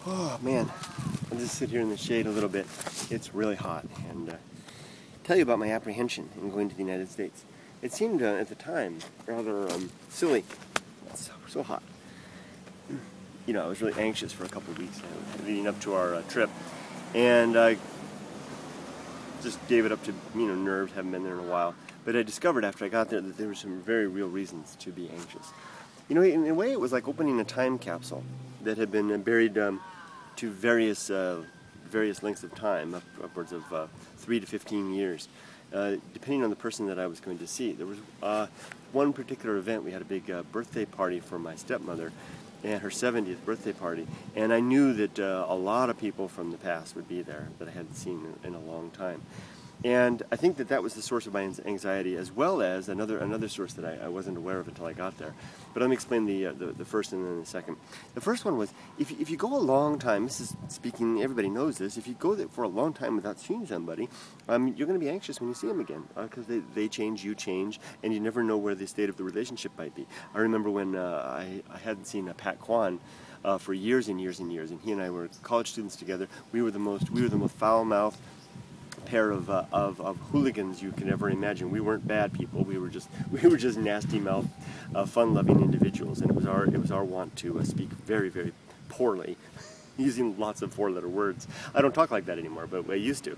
Oh man, I'll just sit here in the shade a little bit. It's really hot, and tell you about my apprehension in going to the United States. It seemed at the time rather silly. It's so hot. You know, I was really anxious for a couple of weeks leading up to our trip, and I just gave it up to nerves. Haven't been there in a while, but I discovered after I got there that there were some very real reasons to be anxious. You know, in a way, it was like opening a time capsule that had been buried to various lengths of time, upwards of 3 to 15 years, depending on the person that I was going to see. There was one particular event. We had a big birthday party for my stepmother, and her 70th birthday party, and I knew that a lot of people from the past would be there that I hadn't seen in a long time. And I think that was the source of my anxiety, as well as another source that I wasn't aware of until I got there. But let me explain the first and then the second. The first one was, if you go a long time, this is speaking, everybody knows this, if you go there for a long time without seeing somebody, you're going to be anxious when you see them again, because they change, you change, and you never know where the state of the relationship might be. I remember when I hadn't seen Pat Kwan for years and years and years, and he and I were college students together. We were the most foul-mouthed pair of hooligans you can ever imagine. We weren't bad people. We were just nasty-mouthed, fun-loving individuals, and it was our want to speak very, very poorly, using lots of four-letter words. I don't talk like that anymore, but I used to.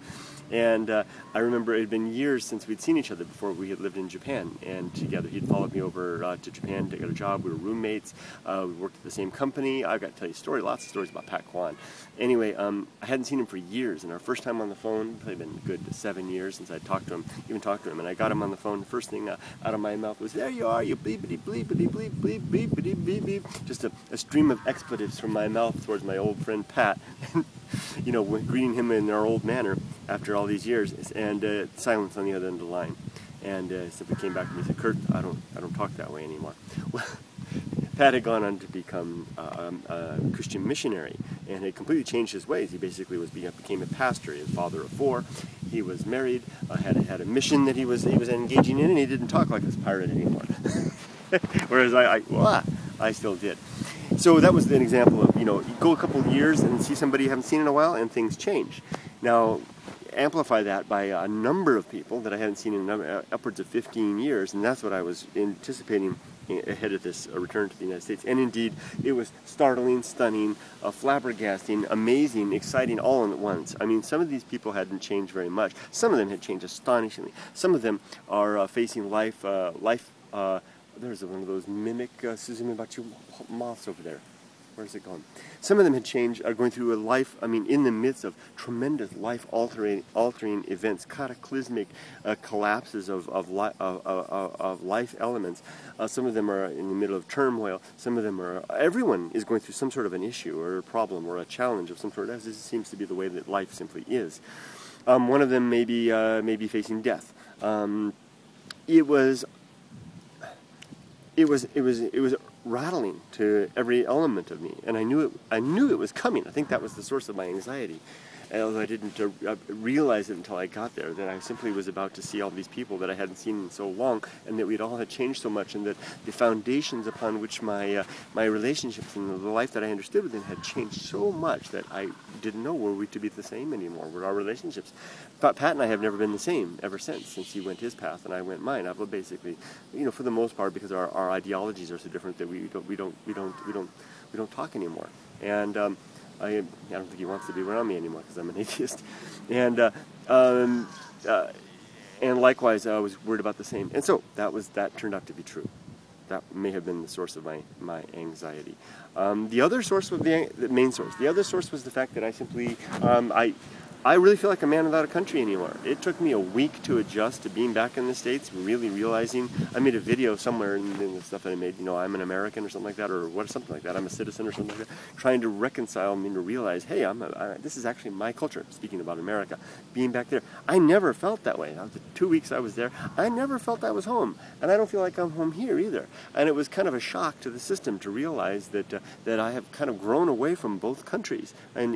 And I remember it had been years since we'd seen each other before we had lived in Japan, and together he'd followed me over to Japan to get a job. We were roommates. We worked at the same company. I've got to tell you lots of stories about Pat Kwan. Anyway, I hadn't seen him for years, and our first time on the phone, probably been good 7 years since I'd talked to him, and I got him on the phone. The first thing out of my mouth was, "There you are, you bleepity bleepity bleep bleep bleepity bleep bleep." Just a stream of expletives from my mouth towards my old friend Pat, greeting him in our old manner after all these years, and silence on the other end of the line. And simply came back to me and said, "Kurt, I don't talk that way anymore." Well, Pat had gone on to become a Christian missionary and had completely changed his ways. He basically became a pastor. He was a father of 4. He was married, had a mission that he was engaging in, and he didn't talk like a pirate anymore. Whereas I still did. So that was an example of, you go a couple of years and see somebody you haven't seen in a while, and things change. Now, amplify that by a number of people that I hadn't seen in upwards of 15 years, and that's what I was anticipating ahead of this return to the United States. And indeed, it was startling, stunning, flabbergasting, amazing, exciting, all at once. I mean, some of these people hadn't changed very much. Some of them had changed astonishingly. Some of them are facing life. There's one of those mimic Suzumibachi moths over there. Where's it gone? Some of them are going through a life, in the midst of tremendous life-altering events, cataclysmic collapses of life elements. Some of them are in the middle of turmoil. Some of them everyone is going through some sort of an issue or a problem or a challenge of some sort. As this seems to be the way that life simply is. One of them may be facing death. It was rattling to every element of me, and I knew it was coming. I think that was the source of my anxiety, although I didn't realize it until I got there, that I simply was about to see all these people that I hadn't seen in so long, and that we'd all had changed so much, and that the foundations upon which my relationships and the life that I understood with them had changed so much that I didn't know were we to be the same anymore. Were our relationships? But Pat and I have never been the same ever since he went his path and I went mine. I've basically, for the most part, because our ideologies are so different that we don't talk anymore. And I don't think he wants to be around me anymore because I'm an atheist, and likewise I was worried about the same, and so that turned out to be true. That may have been the source of my anxiety. The other source was the main source. The other source was the fact that I simply I really feel like a man without a country anymore. It took me a week to adjust to being back in the States, really realizing. I made a video somewhere in the stuff that I made, I'm an American or something like that, or something like that. I'm a citizen or something like that. Trying to reconcile me to realize, hey, this is actually my culture, speaking about America. Being back there, I never felt that way. The 2 weeks I was there, I never felt I was home. And I don't feel like I'm home here either. And it was kind of a shock to the system to realize that I have kind of grown away from both countries and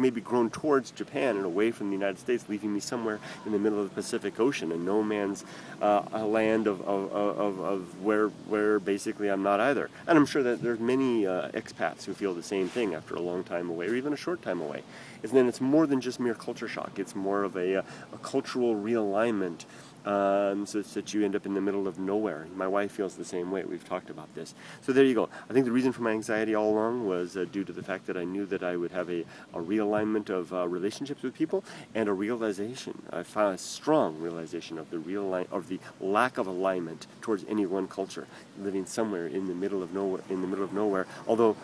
maybe grown towards Japan in away from the United States, leaving me somewhere in the middle of the Pacific Ocean, a no man's a land of where basically I'm not either. And I'm sure that there's many expats who feel the same thing after a long time away, or even a short time away. And then it's more than just mere culture shock. It's more of a cultural realignment, so that you end up in the middle of nowhere. My wife feels the same way. We've talked about this. So there you go. I think the reason for my anxiety all along was due to the fact that I knew that I would have a realignment of relationships with people, and a realization. I found a strong realization of the lack of alignment towards any one culture, living somewhere in the middle of nowhere. Although,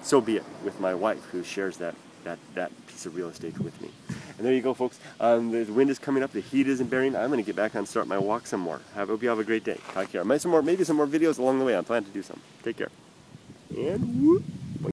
so be it, with my wife, who shares that piece of real estate with me. And there you go, folks. The wind is coming up. The heat isn't bearing. I'm going to get back and start my walk some more. Hope you have a great day. Take care. Maybe some more videos along the way. I plan to do some. Take care. And whoop.